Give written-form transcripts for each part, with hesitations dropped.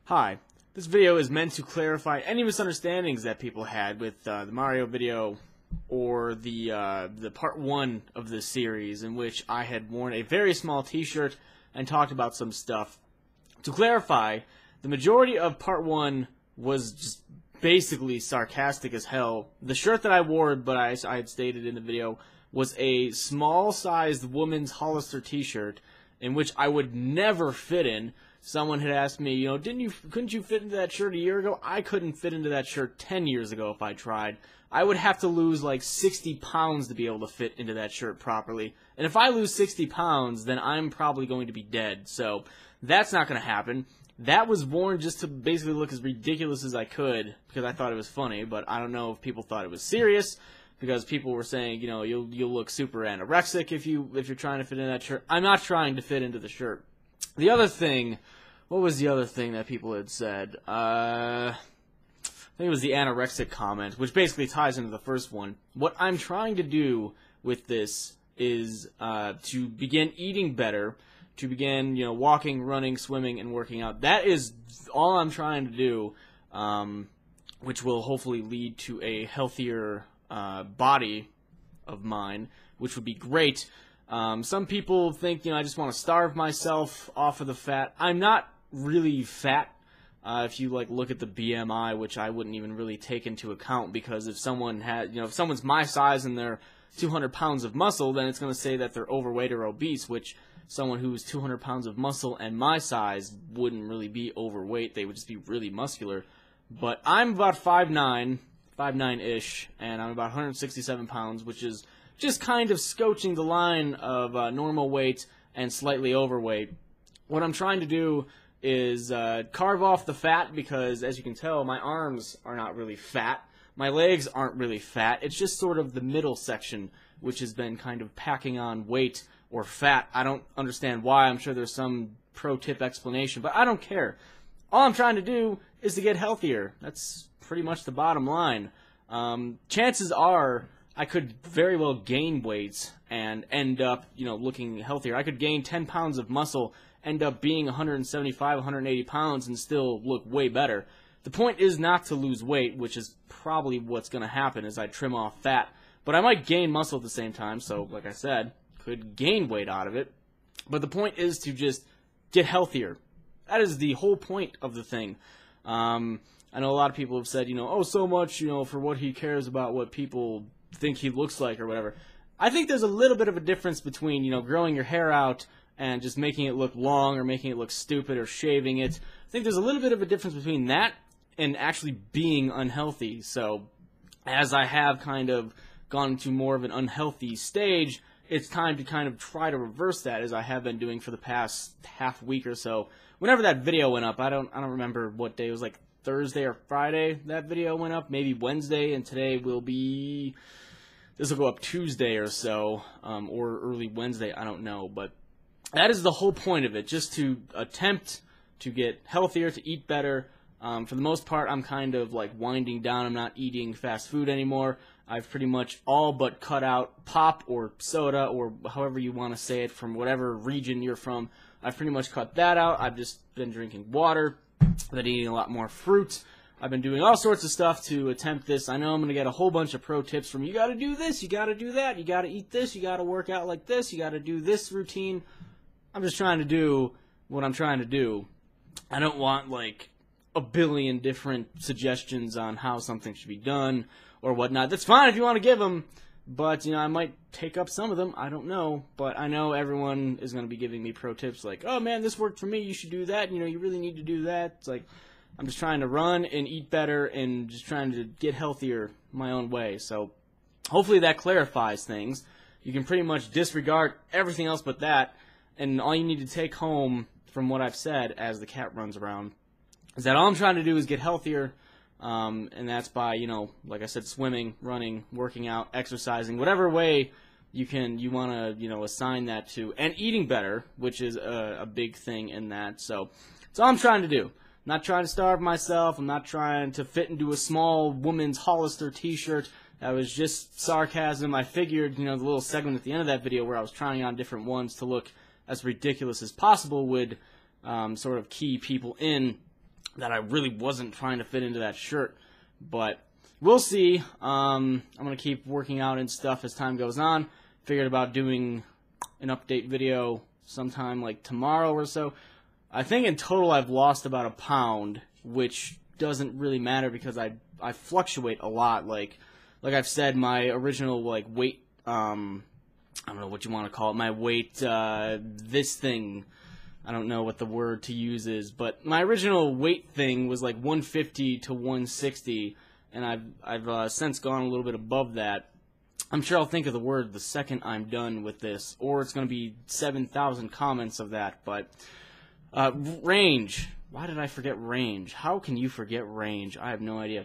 Hi, this video is meant to clarify any misunderstandings that people had with the Mario video or the part 1 of this series in which I had worn a very small t-shirt and talked about some stuff. To clarify, the majority of part 1 was just basically sarcastic as hell. The shirt that I wore, but I had stated in the video, was a small-sized woman's Hollister t-shirt in which I would never fit in. Someone had asked me, couldn't you fit into that shirt a year ago? I couldn't fit into that shirt 10 years ago if I tried. I would have to lose like 60 pounds to be able to fit into that shirt properly. And if I lose 60 pounds, then I'm probably going to be dead. So that's not going to happen. That was worn just to basically look as ridiculous as I could because I thought it was funny, but I don't know if people thought it was serious because people were saying, you'll look super anorexic if you're trying to fit into that shirt. I'm not trying to fit into the shirt. The other thing, what was the other thing that people had said? I think it was the anorexic comment, which basically ties into the first one. What I'm trying to do with this is to begin eating better, to begin, walking, running, swimming, and working out. That is all I'm trying to do, which will hopefully lead to a healthier body of mine, which would be great. Some people think, I just want to starve myself off of the fat. I'm not really fat. If you look at the BMI, which I wouldn't even really take into account, because if someone had, if someone's my size and they're 200 pounds of muscle, then it's going to say that they're overweight or obese, which someone who's 200 pounds of muscle and my size wouldn't really be overweight. They would just be really muscular. But I'm about 5'9", 5'9"-ish, and I'm about 167 pounds, which is just kind of scotching the line of normal weight and slightly overweight. What I'm trying to do is carve off the fat because, as you can tell, my arms are not really fat. My legs aren't really fat. It's just sort of the middle section, which has been kind of packing on weight or fat. I don't understand why. I'm sure there's some pro-tip explanation, but I don't care. All I'm trying to do is to get healthier. That's pretty much the bottom line. Chances are I could very well gain weight and end up, looking healthier. I could gain 10 pounds of muscle, end up being 175, 180 pounds, and still look way better. The point is not to lose weight, which is probably what's going to happen as I trim off fat. But I might gain muscle at the same time, so like I said, could gain weight out of it. But the point is to just get healthier. That is the whole point of the thing. I know a lot of people have said, oh, so much, for what he cares about what people think he looks like or whatever. I think there's a little bit of a difference between, growing your hair out and just making it look long or making it look stupid or shaving it. I think there's a little bit of a difference between that and actually being unhealthy. So as I have kind of gone to more of an unhealthy stage, it's time to kind of try to reverse that, as I have been doing for the past half week or so. Whenever that video went up, I don't remember what day. It was like Thursday or Friday that video went up, maybe Wednesday, and today will be, this will go up Tuesday or so, or early Wednesday, I don't know, but that is the whole point of it, just to attempt to get healthier, to eat better. For the most part, I'm kind of winding down. I'm not eating fast food anymore. I've pretty much all but cut out pop or soda, or however you want to say it, from whatever region you're from. I've pretty much cut that out. I've just been drinking water. I've been eating a lot more fruit. I've been doing all sorts of stuff to attempt this. I know I'm going to get a whole bunch of pro tips from, you got to do this, you got to do that, you got to eat this, you got to work out like this, you got to do this routine. I'm just trying to do what I'm trying to do. I don't want a billion different suggestions on how something should be done or whatnot. That's fine if you want to give them, but I might take up some of them. I don't know, but I know everyone is going to be giving me pro tips like, oh man, this worked for me, you should do that, you really need to do that. It's I'm just trying to run and eat better and just trying to get healthier my own way. So hopefully that clarifies things. You can pretty much disregard everything else but that, and all you need to take home from what I've said as the cat runs around is that all I'm trying to do is get healthier, and that's by, like I said, swimming, running, working out, exercising, whatever way you want to, assign that to, and eating better, which is a big thing in that. So that's all I'm trying to do. I'm not trying to starve myself. I'm not trying to fit into a small woman's Hollister t-shirt. That was just sarcasm. I figured, the little segment at the end of that video where I was trying on different ones to look as ridiculous as possible would sort of key people in. that I really wasn't trying to fit into that shirt. But we'll see. I'm going to keep working out and stuff as time goes on. Figured about doing an update video sometime like tomorrow or so. I think in total I've lost about a pound, which doesn't really matter because I fluctuate a lot. Like I've said, my original like weight, I don't know what you want to call it, my weight, this thing, I don't know what the word to use is, but my original weight thing was like 150 to 160, and I've since gone a little bit above that. I'm sure I'll think of the word the second I'm done with this, or it's going to be 7,000 comments of that, but range. Why did I forget range? How can you forget range? I have no idea.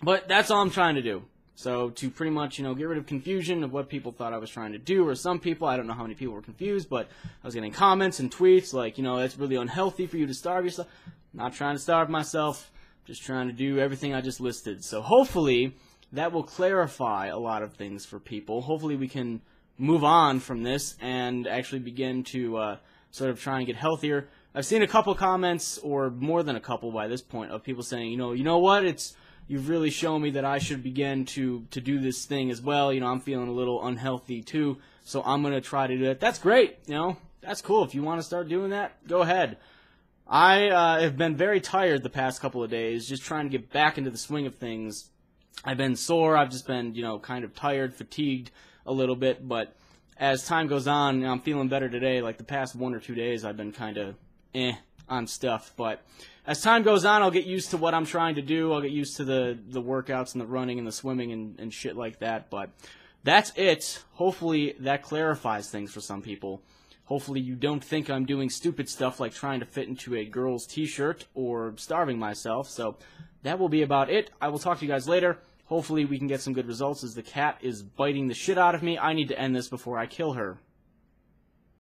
But that's all I'm trying to do. So to pretty much, get rid of confusion of what people thought I was trying to do, or some people, I don't know how many people were confused, but I was getting comments and tweets like, that's really unhealthy for you to starve yourself. Not trying to starve myself, just trying to do everything I just listed. So hopefully that will clarify a lot of things for people. Hopefully we can move on from this and actually begin to sort of try and get healthier. I've seen a couple comments, or more than a couple by this point, of people saying, you know what, you've really shown me that I should begin to do this thing as well. I'm feeling a little unhealthy too, so I'm going to try to do it. That's great. That's cool. If you want to start doing that, go ahead. I have been very tired the past couple of days, just trying to get back into the swing of things. I've been sore. I've just been, kind of tired, fatigued a little bit, but as time goes on, I'm feeling better today. Like the past 1 or 2 days, I've been kind of on stuff, but as time goes on, I'll get used to what I'm trying to do. I'll get used to the workouts and the running and the swimming and shit like that, but that's it. Hopefully that clarifies things for some people. Hopefully you don't think I'm doing stupid stuff like trying to fit into a girl's t-shirt or starving myself, so that will be about it. I will talk to you guys later. Hopefully we can get some good results as the cat is biting the shit out of me. I need to end this before I kill her.